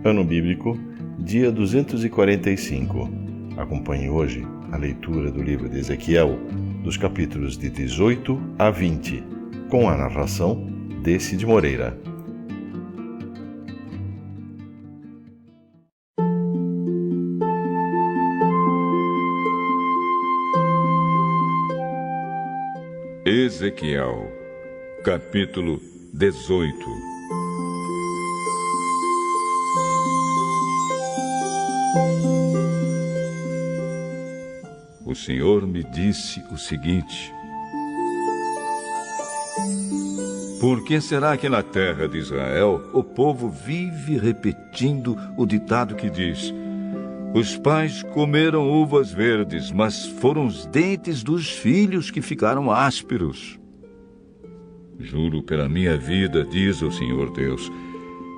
Ano Bíblico, dia 245. Acompanhe hoje a leitura do livro de Ezequiel, dos capítulos de 18 a 20, com a narração de Cid Moreira. Ezequiel, capítulo 18. O Senhor me disse o seguinte: por que será que na terra de Israel o povo vive repetindo o ditado que diz: os pais comeram uvas verdes, mas foram os dentes dos filhos que ficaram ásperos? Juro pela minha vida, diz o Senhor Deus,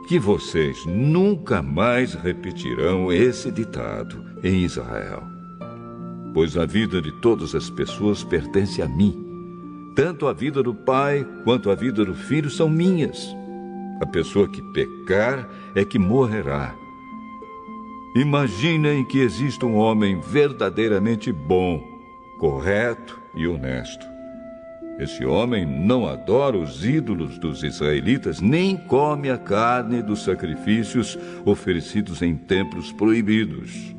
que vocês nunca mais repetirão esse ditado em Israel. Pois a vida de todas as pessoas pertence a mim. Tanto a vida do pai quanto a vida do filho são minhas. A pessoa que pecar é que morrerá. Imaginem que exista um homem verdadeiramente bom, correto e honesto. Esse homem não adora os ídolos dos israelitas, nem come a carne dos sacrifícios oferecidos em templos proibidos.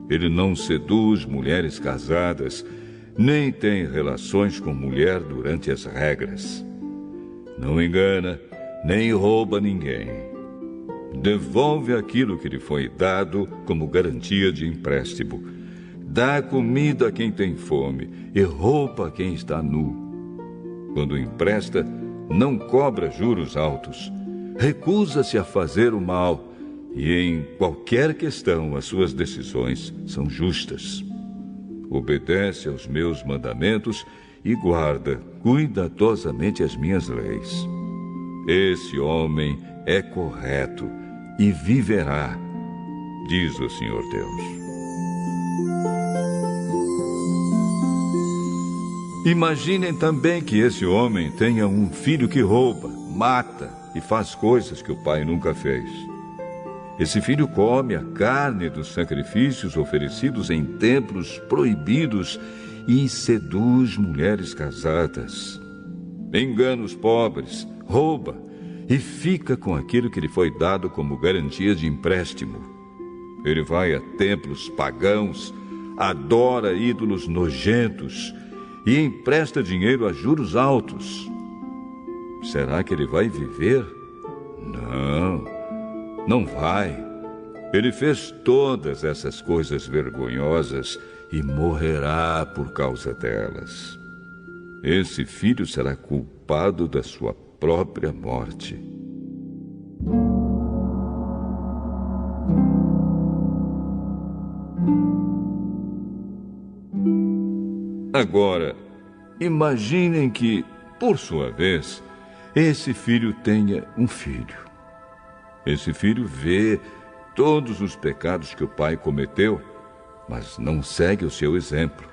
Ele não seduz mulheres casadas, nem tem relações com mulher durante as regras. Não engana, nem rouba ninguém. Devolve aquilo que lhe foi dado como garantia de empréstimo. Dá comida a quem tem fome e roupa a quem está nu. Quando empresta, não cobra juros altos. Recusa-se a fazer o mal e em qualquer questão as suas decisões são justas. Obedece aos meus mandamentos e guarda cuidadosamente as minhas leis. Esse homem é correto e viverá, diz o Senhor Deus. Imaginem também que esse homem tenha um filho que rouba, mata e faz coisas que o pai nunca fez. Esse filho come a carne dos sacrifícios oferecidos em templos proibidos e seduz mulheres casadas. Engana os pobres, rouba e fica com aquilo que lhe foi dado como garantia de empréstimo. Ele vai a templos pagãos, adora ídolos nojentos e empresta dinheiro a juros altos. Será que ele vai viver? Não vai. Ele fez todas essas coisas vergonhosas e morrerá por causa delas. Esse filho será culpado da sua própria morte. Agora, imaginem que, por sua vez, esse filho tenha um filho. Esse filho vê todos os pecados que o pai cometeu, mas não segue o seu exemplo.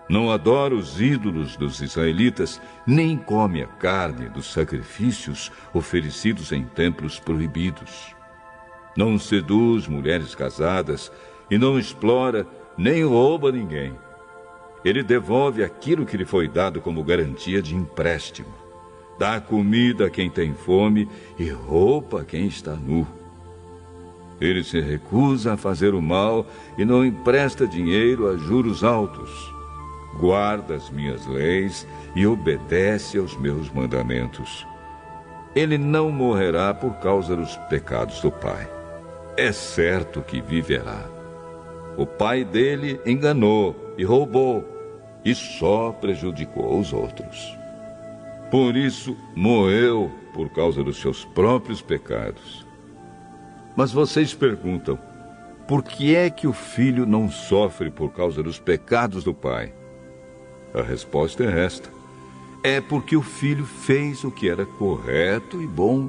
Não adora os ídolos dos israelitas, nem come a carne dos sacrifícios oferecidos em templos proibidos. Não seduz mulheres casadas e não explora nem rouba ninguém. Ele devolve aquilo que lhe foi dado como garantia de empréstimo. Dá comida a quem tem fome e roupa a quem está nu. Ele se recusa a fazer o mal e não empresta dinheiro a juros altos. Guarda as minhas leis e obedece aos meus mandamentos. Ele não morrerá por causa dos pecados do pai. É certo que viverá. O pai dele enganou e roubou, e só prejudicou os outros. Por isso, morreu por causa dos seus próprios pecados. Mas vocês perguntam, por que é que o filho não sofre por causa dos pecados do pai? A resposta é esta: é porque o filho fez o que era correto e bom.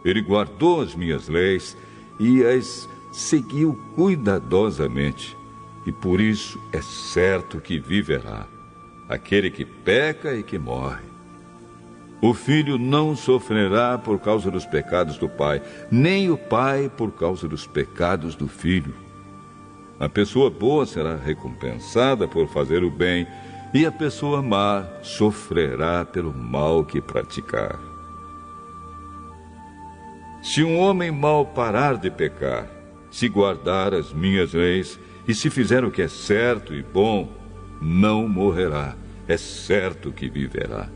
Ele guardou as minhas leis e as seguiu cuidadosamente, e por isso é certo que viverá. Aquele que peca e que morre. O filho não sofrerá por causa dos pecados do pai, nem o pai por causa dos pecados do filho. A pessoa boa será recompensada por fazer o bem, e a pessoa má sofrerá pelo mal que praticar. Se um homem mau parar de pecar, se guardar as minhas leis e se fizer o que é certo e bom, não morrerá, é certo que viverá.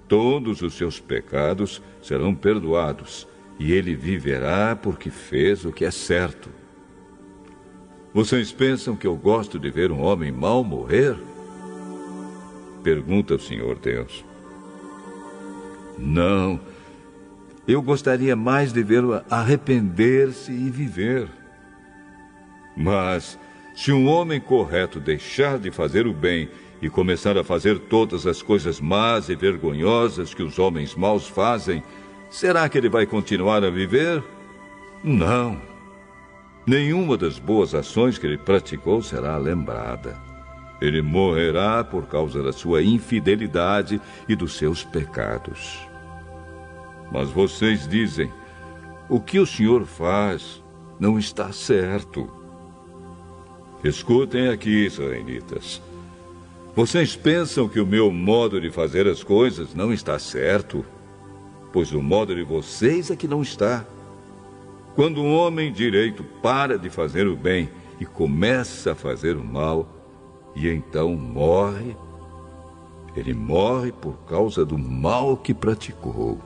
Todos os seus pecados serão perdoados, e ele viverá porque fez o que é certo. Vocês pensam que eu gosto de ver um homem mau morrer? Pergunta o Senhor Deus. Não, eu gostaria mais de vê-lo arrepender-se e viver. Mas, se um homem correto deixar de fazer o bem e começar a fazer todas as coisas más e vergonhosas que os homens maus fazem, será que ele vai continuar a viver? Não. Nenhuma das boas ações que ele praticou será lembrada. Ele morrerá por causa da sua infidelidade e dos seus pecados. Mas vocês dizem, o que o Senhor faz não está certo. Escutem aqui, israelitas. Vocês pensam que o meu modo de fazer as coisas não está certo? Pois o modo de vocês é que não está. Quando um homem direito para de fazer o bem e começa a fazer o mal, e então morre, ele morre por causa do mal que praticou.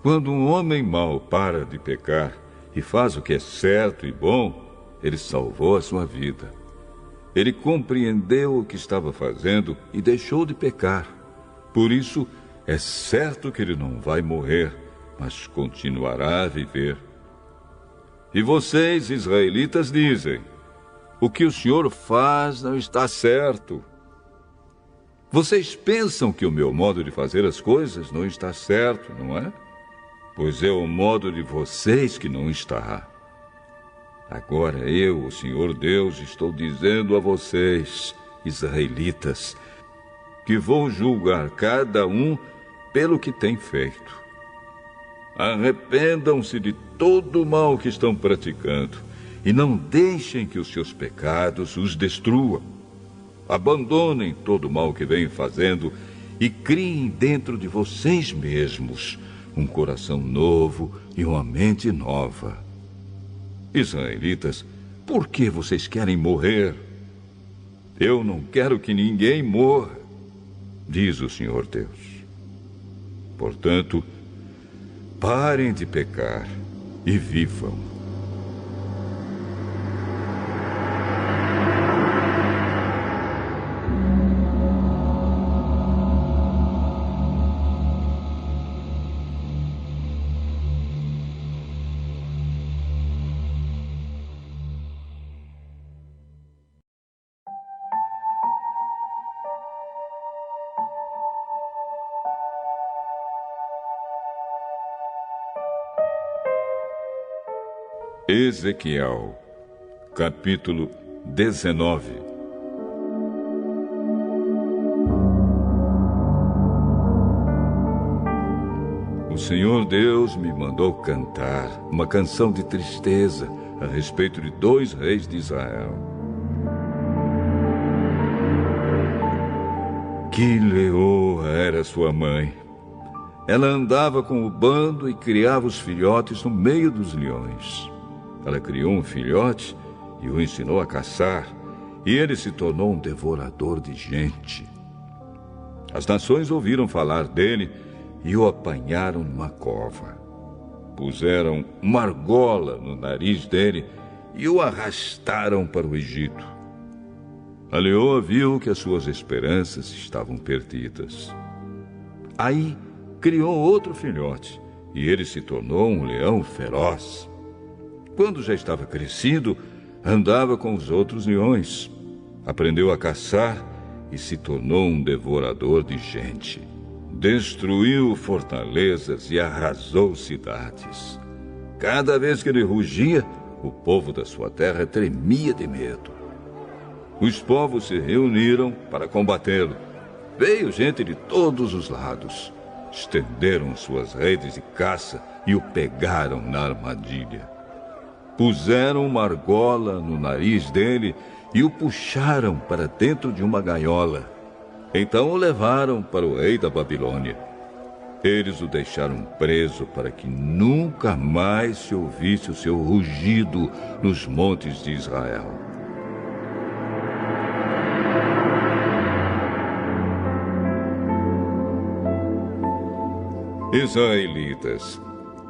Quando um homem mau para de pecar e faz o que é certo e bom, ele salvou a sua vida. Ele compreendeu o que estava fazendo e deixou de pecar. Por isso, é certo que ele não vai morrer, mas continuará a viver. E vocês, israelitas, dizem, o que o Senhor faz não está certo. Vocês pensam que o meu modo de fazer as coisas não está certo, não é? Pois é o modo de vocês que não está. Agora eu, o Senhor Deus, estou dizendo a vocês, israelitas, que vou julgar cada um pelo que tem feito. Arrependam-se de todo o mal que estão praticando e não deixem que os seus pecados os destruam. Abandonem todo o mal que vêm fazendo e criem dentro de vocês mesmos um coração novo e uma mente nova. Israelitas, por que vocês querem morrer? Eu não quero que ninguém morra, diz o Senhor Deus. Portanto, parem de pecar e vivam. Ezequiel, capítulo 19. O Senhor Deus me mandou cantar uma canção de tristeza a respeito de 2 reis de Israel. Que leoa era sua mãe! Ela andava com o bando e criava os filhotes no meio dos leões. Ela criou um filhote e o ensinou a caçar, e ele se tornou um devorador de gente. As nações ouviram falar dele e o apanharam numa cova. Puseram uma argola no nariz dele e o arrastaram para o Egito. A leoa viu que as suas esperanças estavam perdidas. Aí criou outro filhote e ele se tornou um leão feroz. Quando já estava crescido, andava com os outros leões. Aprendeu a caçar e se tornou um devorador de gente. Destruiu fortalezas e arrasou cidades. Cada vez que ele rugia, o povo da sua terra tremia de medo. Os povos se reuniram para combatê-lo, veio gente de todos os lados. Estenderam suas redes de caça e o pegaram na armadilha. Puseram uma argola no nariz dele e o puxaram para dentro de uma gaiola. Então o levaram para o rei da Babilônia. Eles o deixaram preso para que nunca mais se ouvisse o seu rugido nos montes de Israel. Israelitas,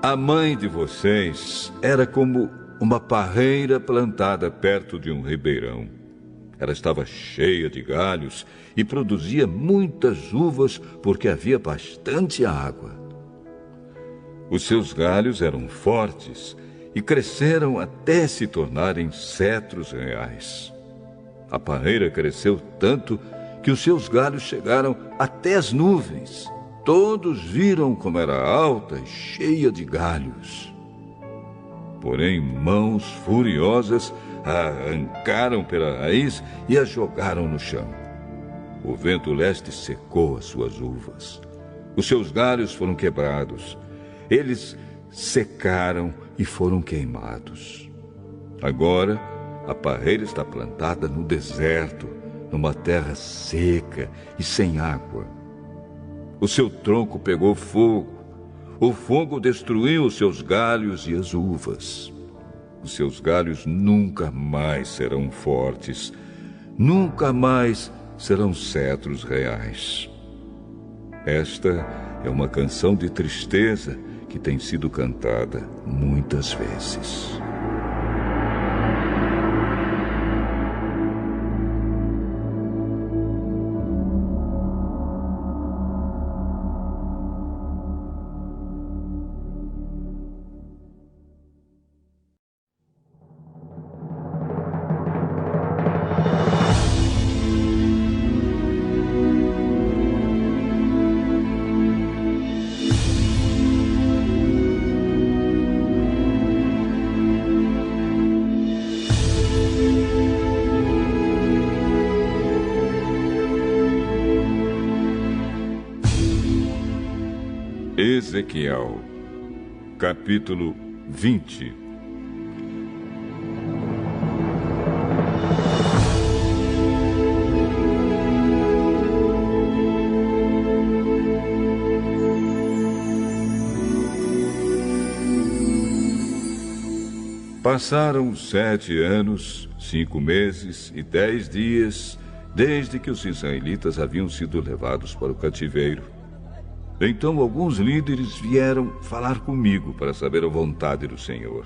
a mãe de vocês era como uma parreira plantada perto de um ribeirão. Ela estava cheia de galhos e produzia muitas uvas porque havia bastante água. Os seus galhos eram fortes e cresceram até se tornarem cedros reais. A parreira cresceu tanto que os seus galhos chegaram até as nuvens. Todos viram como era alta e cheia de galhos. Porém, mãos furiosas a arrancaram pela raiz e a jogaram no chão. O vento leste secou as suas uvas. Os seus galhos foram quebrados. Eles secaram e foram queimados. Agora, a parreira está plantada no deserto, numa terra seca e sem água. O seu tronco pegou fogo. O fogo destruiu os seus galhos e as uvas. Os seus galhos nunca mais serão fortes. Nunca mais serão cedros reais. Esta é uma canção de tristeza que tem sido cantada muitas vezes. Ezequiel, capítulo 20. Passaram 7 anos, 5 meses e 10 dias, desde que os israelitas haviam sido levados para o cativeiro. Então alguns líderes vieram falar comigo para saber a vontade do Senhor.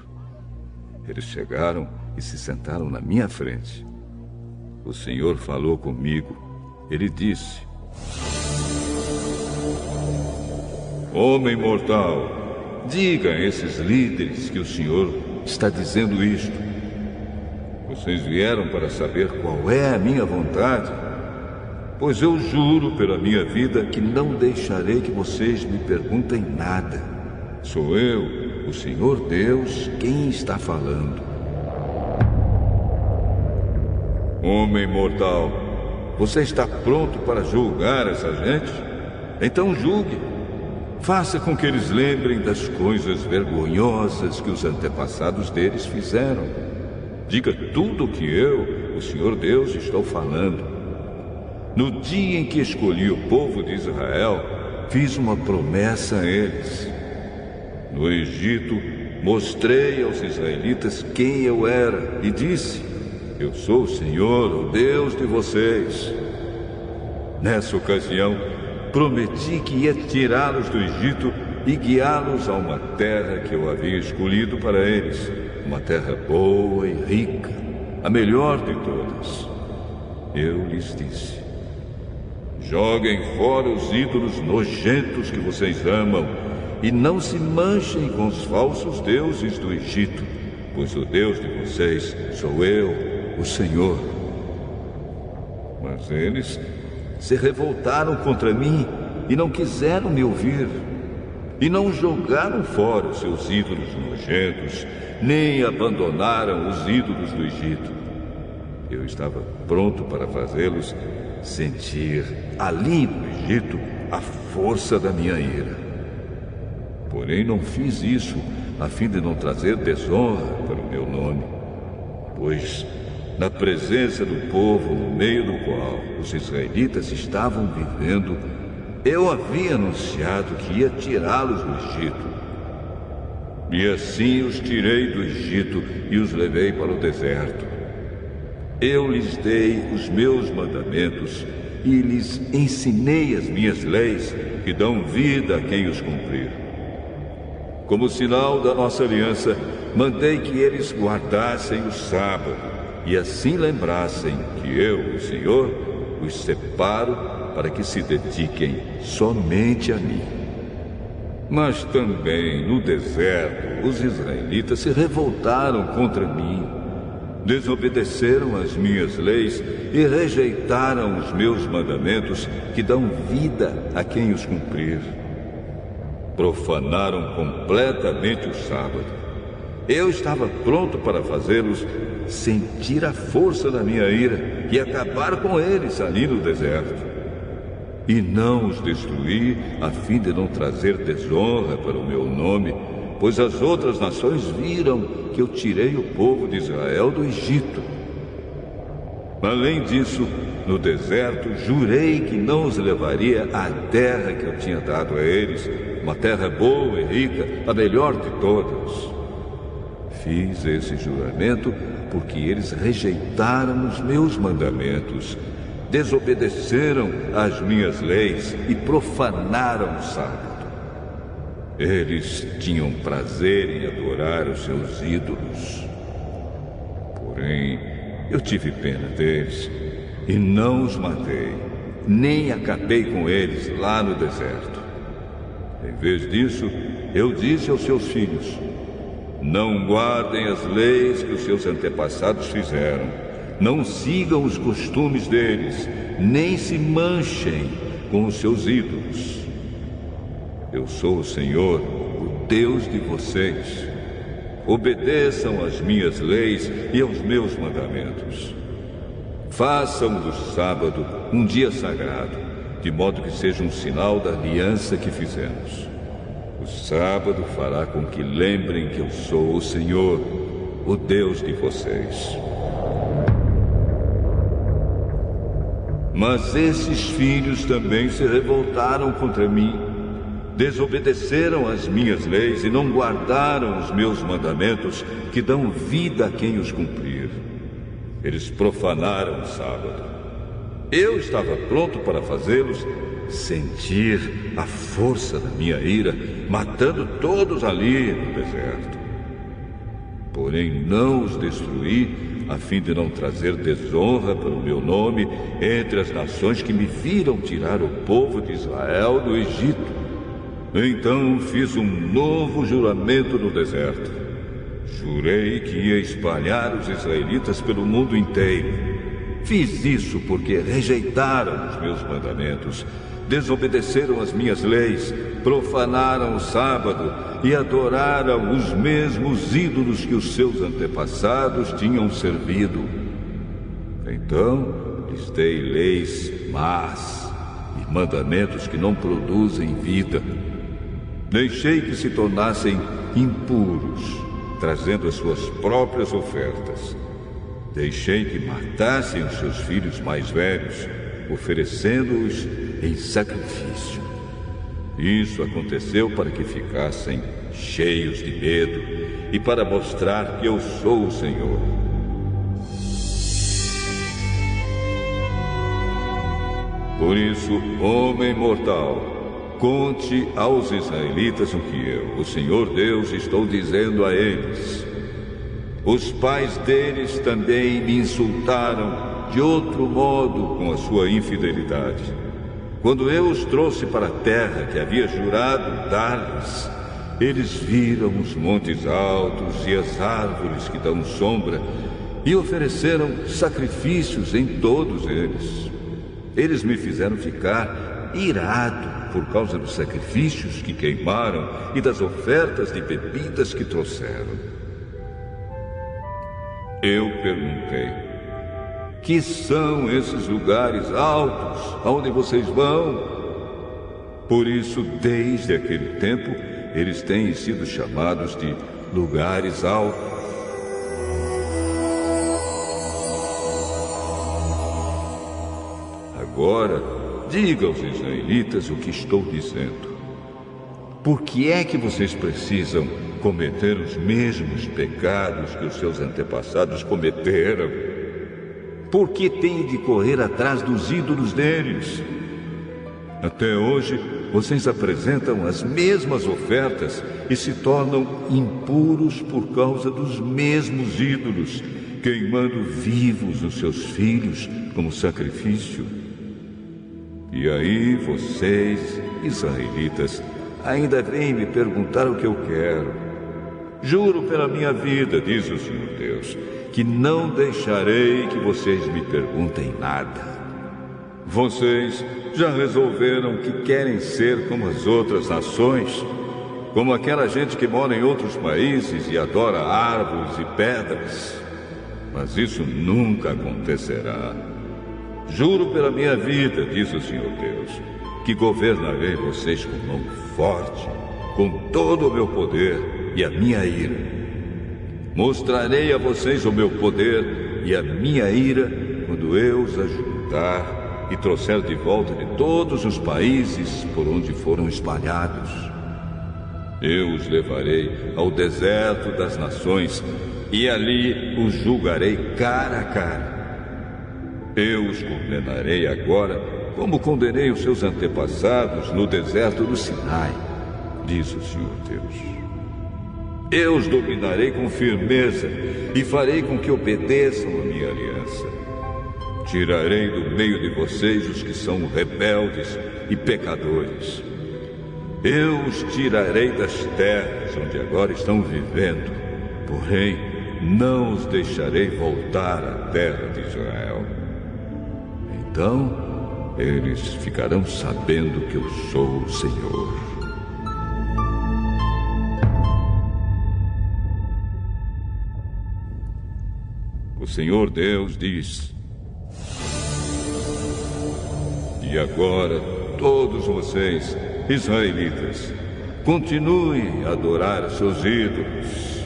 Eles chegaram e se sentaram na minha frente. O Senhor falou comigo. Ele disse: Homem mortal, diga a esses líderes que o Senhor está dizendo isto. Vocês vieram para saber qual é a minha vontade? Pois eu juro pela minha vida que não deixarei que vocês me perguntem nada. Sou eu, o Senhor Deus, quem está falando. Homem mortal, você está pronto para julgar essa gente? Então julgue. Faça com que eles lembrem das coisas vergonhosas que os antepassados deles fizeram. Diga tudo o que eu, o Senhor Deus, estou falando. No dia em que escolhi o povo de Israel, fiz uma promessa a eles. No Egito, mostrei aos israelitas quem eu era e disse: Eu sou o Senhor, o Deus de vocês. Nessa ocasião, prometi que ia tirá-los do Egito e guiá-los a uma terra que eu havia escolhido para eles, uma terra boa e rica, a melhor de todas. Eu lhes disse: Joguem fora os ídolos nojentos que vocês amam e não se manchem com os falsos deuses do Egito, pois o Deus de vocês sou eu, o Senhor. Mas eles se revoltaram contra mim e não quiseram me ouvir. E não jogaram fora os seus ídolos nojentos, nem abandonaram os ídolos do Egito. Eu estava pronto para fazê-los sentir ali no Egito a força da minha ira. Porém, não fiz isso a fim de não trazer desonra para o meu nome, pois na presença do povo no meio do qual os israelitas estavam vivendo, eu havia anunciado que ia tirá-los do Egito. E assim os tirei do Egito e os levei para o deserto. Eu lhes dei os meus mandamentos e lhes ensinei as minhas leis, que dão vida a quem os cumprir. Como sinal da nossa aliança, mandei que eles guardassem o sábado e assim lembrassem que eu, o Senhor, os separo para que se dediquem somente a mim. Mas também no deserto os israelitas se revoltaram contra mim, desobedeceram as minhas leis e rejeitaram os meus mandamentos que dão vida a quem os cumprir. Profanaram completamente o sábado. Eu estava pronto para fazê-los sentir a força da minha ira e acabar com eles ali no deserto. E não os destruí a fim de não trazer desonra para o meu nome, pois as outras nações viram que eu tirei o povo de Israel do Egito. Além disso, no deserto, jurei que não os levaria à terra que eu tinha dado a eles, uma terra boa e rica, a melhor de todas. Fiz esse juramento porque eles rejeitaram os meus mandamentos, desobedeceram às minhas leis e profanaram o sábado. Eles tinham prazer em adorar os seus ídolos. Porém, eu tive pena deles e não os matei, nem acabei com eles lá no deserto. Em vez disso, eu disse aos seus filhos: não guardem as leis que os seus antepassados fizeram, não sigam os costumes deles, nem se manchem com os seus ídolos. Eu sou o Senhor, o Deus de vocês. Obedeçam às minhas leis e aos meus mandamentos. Façam do sábado um dia sagrado, de modo que seja um sinal da aliança que fizemos. O sábado fará com que lembrem que eu sou o Senhor, o Deus de vocês. Mas esses filhos também se revoltaram contra mim, desobedeceram às minhas leis e não guardaram os meus mandamentos que dão vida a quem os cumprir. Eles profanaram o sábado. Eu estava pronto para fazê-los sentir a força da minha ira, matando todos ali no deserto. Porém, não os destruí a fim de não trazer desonra para o meu nome entre as nações que me viram tirar o povo de Israel do Egito. Então fiz um novo juramento no deserto. Jurei que ia espalhar os israelitas pelo mundo inteiro. Fiz isso porque rejeitaram os meus mandamentos, desobedeceram as minhas leis, profanaram o sábado e adoraram os mesmos ídolos que os seus antepassados tinham servido. Então lhes dei leis más e mandamentos que não produzem vida. Deixei que se tornassem impuros, trazendo as suas próprias ofertas. Deixei que matassem os seus filhos mais velhos, oferecendo-os em sacrifício. Isso aconteceu para que ficassem cheios de medo e para mostrar que eu sou o Senhor. Por isso, homem mortal, conte aos israelitas o que eu, o Senhor Deus, estou dizendo a eles. Os pais deles também me insultaram de outro modo com a sua infidelidade. Quando eu os trouxe para a terra que havia jurado dar-lhes, eles viram os montes altos e as árvores que dão sombra e ofereceram sacrifícios em todos eles. Eles me fizeram ficar irado por causa dos sacrifícios que queimaram e das ofertas de bebidas que trouxeram. Eu perguntei: que são esses lugares altos aonde vocês vão. Por isso, desde aquele tempo, eles têm sido chamados de lugares altos. Agora, diga aos israelitas o que estou dizendo. Por que é que vocês precisam cometer os mesmos pecados que os seus antepassados cometeram? Por que têm de correr atrás dos ídolos deles? Até hoje, vocês apresentam as mesmas ofertas e se tornam impuros por causa dos mesmos ídolos, queimando vivos os seus filhos como sacrifício. E aí vocês, israelitas, ainda vêm me perguntar o que eu quero. Juro pela minha vida, diz o Senhor Deus, que não deixarei que vocês me perguntem nada. Vocês já resolveram que querem ser como as outras nações, como aquela gente que mora em outros países e adora árvores e pedras. Mas isso nunca acontecerá. Juro pela minha vida, diz o Senhor Deus, que governarei vocês com mão forte, com todo o meu poder e a minha ira. Mostrarei a vocês o meu poder e a minha ira quando eu os ajuntar e trouxer de volta de todos os países por onde foram espalhados. Eu os levarei ao deserto das nações e ali os julgarei cara a cara. Eu os condenarei agora como condenei os seus antepassados no deserto do Sinai, diz o Senhor Deus. Eu os dominarei com firmeza e farei com que obedeçam a minha aliança. Tirarei do meio de vocês os que são rebeldes e pecadores. Eu os tirarei das terras onde agora estão vivendo, porém não os deixarei voltar à terra de Israel. Então, eles ficarão sabendo que eu sou o Senhor. O Senhor Deus diz: e agora, todos vocês, israelitas, continuem a adorar seus ídolos.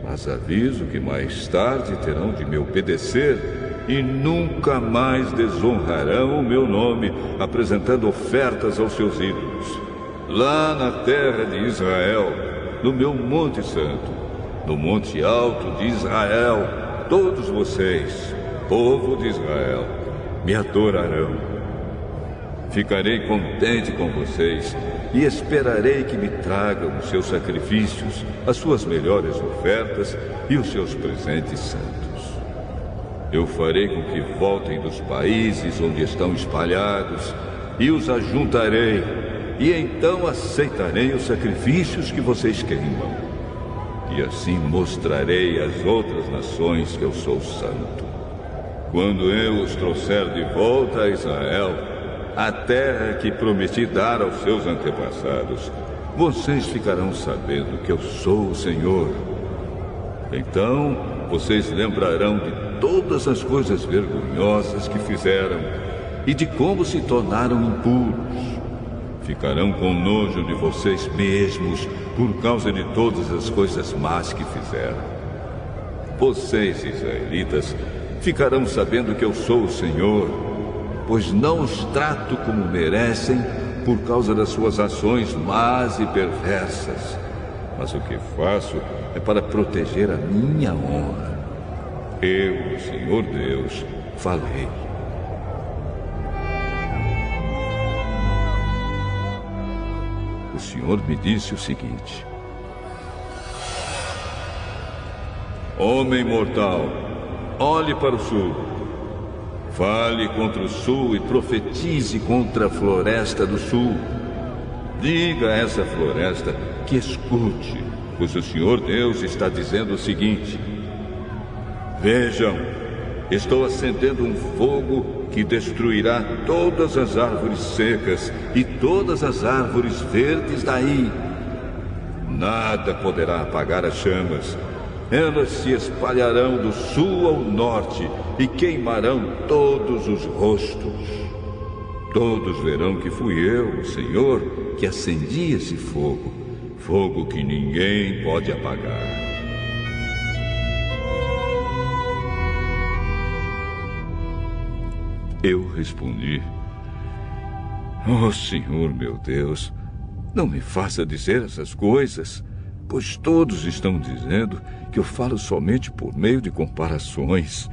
Mas aviso que mais tarde terão de me obedecer e nunca mais desonrarão o meu nome, apresentando ofertas aos seus ídolos. Lá na terra de Israel, no meu Monte Santo, no Monte Alto de Israel, todos vocês, povo de Israel, me adorarão. Ficarei contente com vocês e esperarei que me tragam os seus sacrifícios, as suas melhores ofertas e os seus presentes santos. Eu farei com que voltem dos países onde estão espalhados e os ajuntarei, e então aceitarei os sacrifícios que vocês queimam. E assim mostrarei às outras nações que eu sou santo. Quando eu os trouxer de volta a Israel, a terra que prometi dar aos seus antepassados, vocês ficarão sabendo que eu sou o Senhor. Então, vocês lembrarão de todas as coisas vergonhosas que fizeram e de como se tornaram impuros. Ficarão com nojo de vocês mesmos por causa de todas as coisas más que fizeram. Vocês, israelitas, ficarão sabendo que eu sou o Senhor, pois não os trato como merecem por causa das suas ações más e perversas. Mas o que faço é para proteger a minha honra. Eu, o Senhor Deus, falei. O Senhor me disse o seguinte: homem mortal, olhe para o sul. Fale contra o sul e profetize contra a floresta do sul. Diga a essa floresta que escute, pois o Senhor Deus está dizendo o seguinte: vejam, estou acendendo um fogo que destruirá todas as árvores secas e todas as árvores verdes daí. Nada poderá apagar as chamas, Elas se espalharão do sul ao norte e queimarão todos os rostos. Todos verão que fui eu, o Senhor, que acendi esse fogo, fogo que ninguém pode apagar. Eu respondi: "Ó Senhor meu Deus, não me faça dizer essas coisas, pois todos estão dizendo que eu falo somente por meio de comparações.